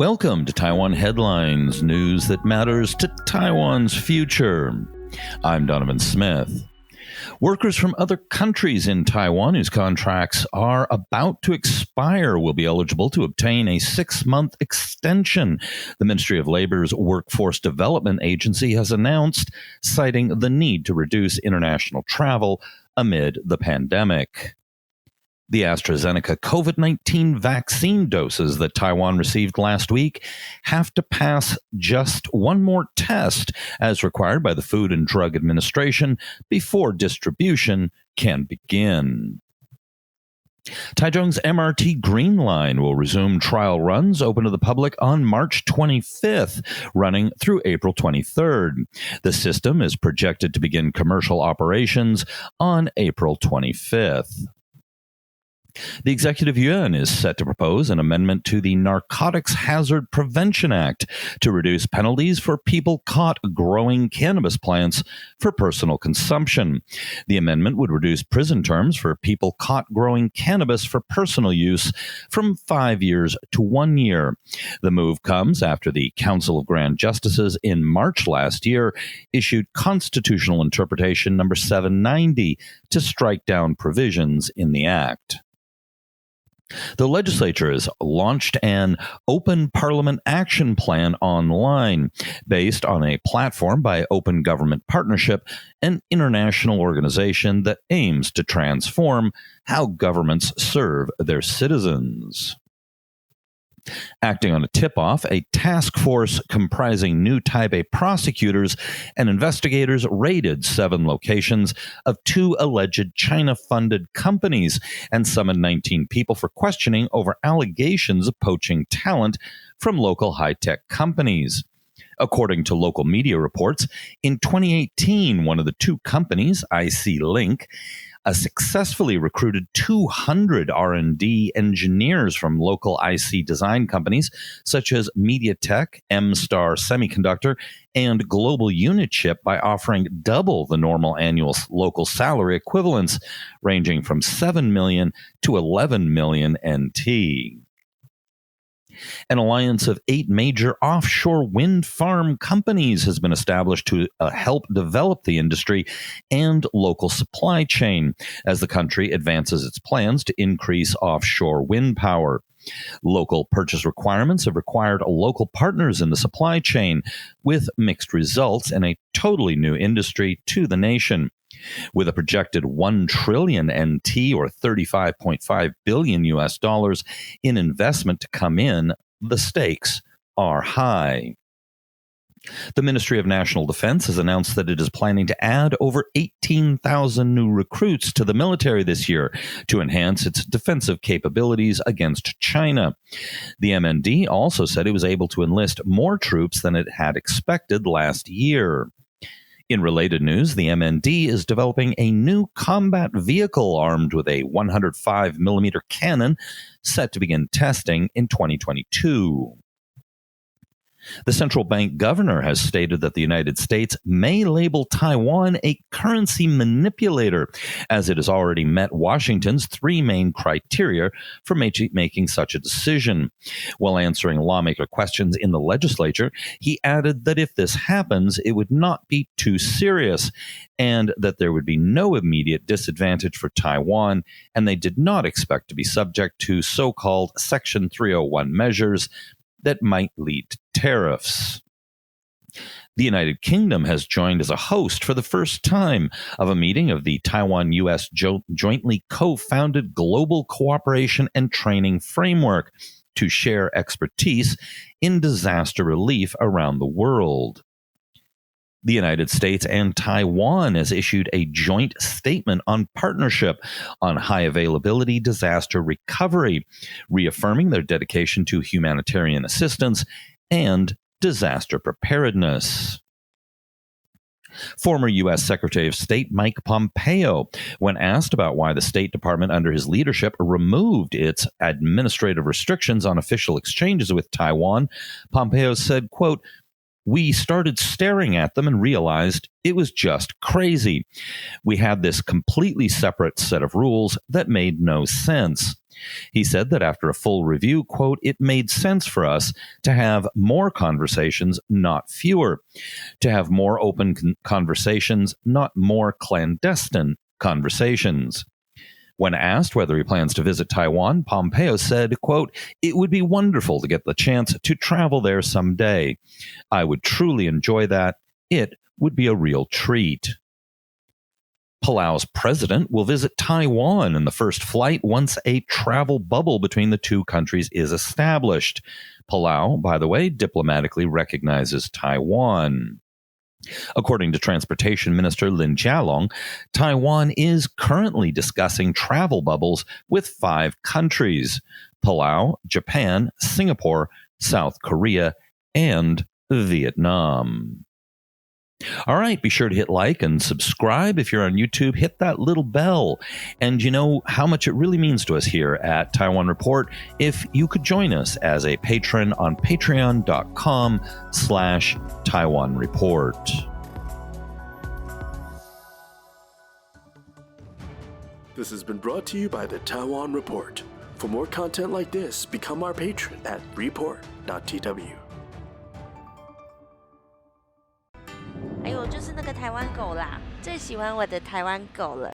Welcome to Taiwan Headlines, news that matters to Taiwan's future. I'm Donovan Smith. Workers from other countries in Taiwan whose contracts are about to expire will be eligible to obtain a 6-month extension. The Ministry of Labor's Workforce Development Agency has announced, citing the need to reduce international travel amid the pandemic. The AstraZeneca COVID-19 vaccine doses that Taiwan received last week have to pass just one more test, as required by the Food and Drug Administration, before distribution can begin. Taichung's MRT Green Line will resume trial runs open to the public on March 25th, running through April 23rd. The system is projected to begin commercial operations on April 25th. The Executive Yuan is set to propose an amendment to the Narcotics Hazard Prevention Act to reduce penalties for people caught growing cannabis plants for personal consumption. The amendment would reduce prison terms for people caught growing cannabis for personal use from 5 years to 1 year. The move comes after the Council of Grand Justices in March last year issued Constitutional Interpretation Number 790 to strike down provisions in the act. The legislature has launched an Open Parliament Action Plan online based on a platform by Open Government Partnership, an international organization that aims to transform how governments serve their citizens. Acting on a tip-off, a task force comprising new Taipei prosecutors and investigators raided 7 locations of 2 alleged China-funded companies and summoned 19 people for questioning over allegations of poaching talent from local high-tech companies. According to local media reports, in 2018, one of the 2 companies, IC Link, successfully recruited 200 R&D engineers from local IC design companies such as MediaTek, M-Star Semiconductor, and Global Unichip by offering double the normal annual local salary equivalents, ranging from 7 million to 11 million NT. An alliance of 8 major offshore wind farm companies has been established to help develop the industry and local supply chain as the country advances its plans to increase offshore wind power. Local purchase requirements have required local partners in the supply chain, with mixed results and a totally new industry to the nation. With a projected 1 trillion NT or $35.5 billion US dollars in investment to come in, the stakes are high. The Ministry of National Defense has announced that it is planning to add over 18,000 new recruits to the military this year to enhance its defensive capabilities against China. The MND also said it was able to enlist more troops than it had expected last year. In related news, the MND is developing a new combat vehicle armed with a 105mm cannon set to begin testing in 2022. The central bank governor has stated that the United States may label Taiwan a currency manipulator, as it has already met Washington's 3 main criteria for making such a decision. While answering lawmaker questions in the legislature, he added that if this happens, it would not be too serious, and that there would be no immediate disadvantage for Taiwan, and they did not expect to be subject to so-called Section 301 measures that might lead to tariffs. The United Kingdom has joined as a host for the first time of a meeting of the Taiwan-U.S. jointly co-founded Global Cooperation and Training Framework to share expertise in disaster relief around the world. The United States and Taiwan has issued a joint statement on partnership on high availability disaster recovery, reaffirming their dedication to humanitarian assistance and disaster preparedness. Former U.S. Secretary of State Mike Pompeo, when asked about why the State Department under his leadership removed its administrative restrictions on official exchanges with Taiwan, Pompeo said, quote, "We started staring at them and realized it was just crazy. We had this completely separate set of rules that made no sense. He said that after a full review, quote, it made sense for us to have more conversations, not fewer, to have more open conversations, not more clandestine conversations. When asked whether he plans to visit Taiwan, Pompeo said, quote, it would be wonderful to get the chance to travel there someday. I would truly enjoy that. It would be a real treat. Palau's president will visit Taiwan in the first flight once a travel bubble between the two countries is established. Palau, by the way, diplomatically recognizes Taiwan. According to Transportation Minister Lin Jialong, Taiwan is currently discussing travel bubbles with 5 countries: Palau, Japan, Singapore, South Korea, and Vietnam. All right, be sure to hit like and subscribe. If you're on YouTube, hit that little bell. And you know how much it really means to us here at Taiwan Report if you could join us as a patron on patreon.com/Taiwan Report. This has been brought to you by the Taiwan Report. For more content like this, become our patron at report.tw. 还有就是那个台湾狗啦，最喜欢我的台湾狗了。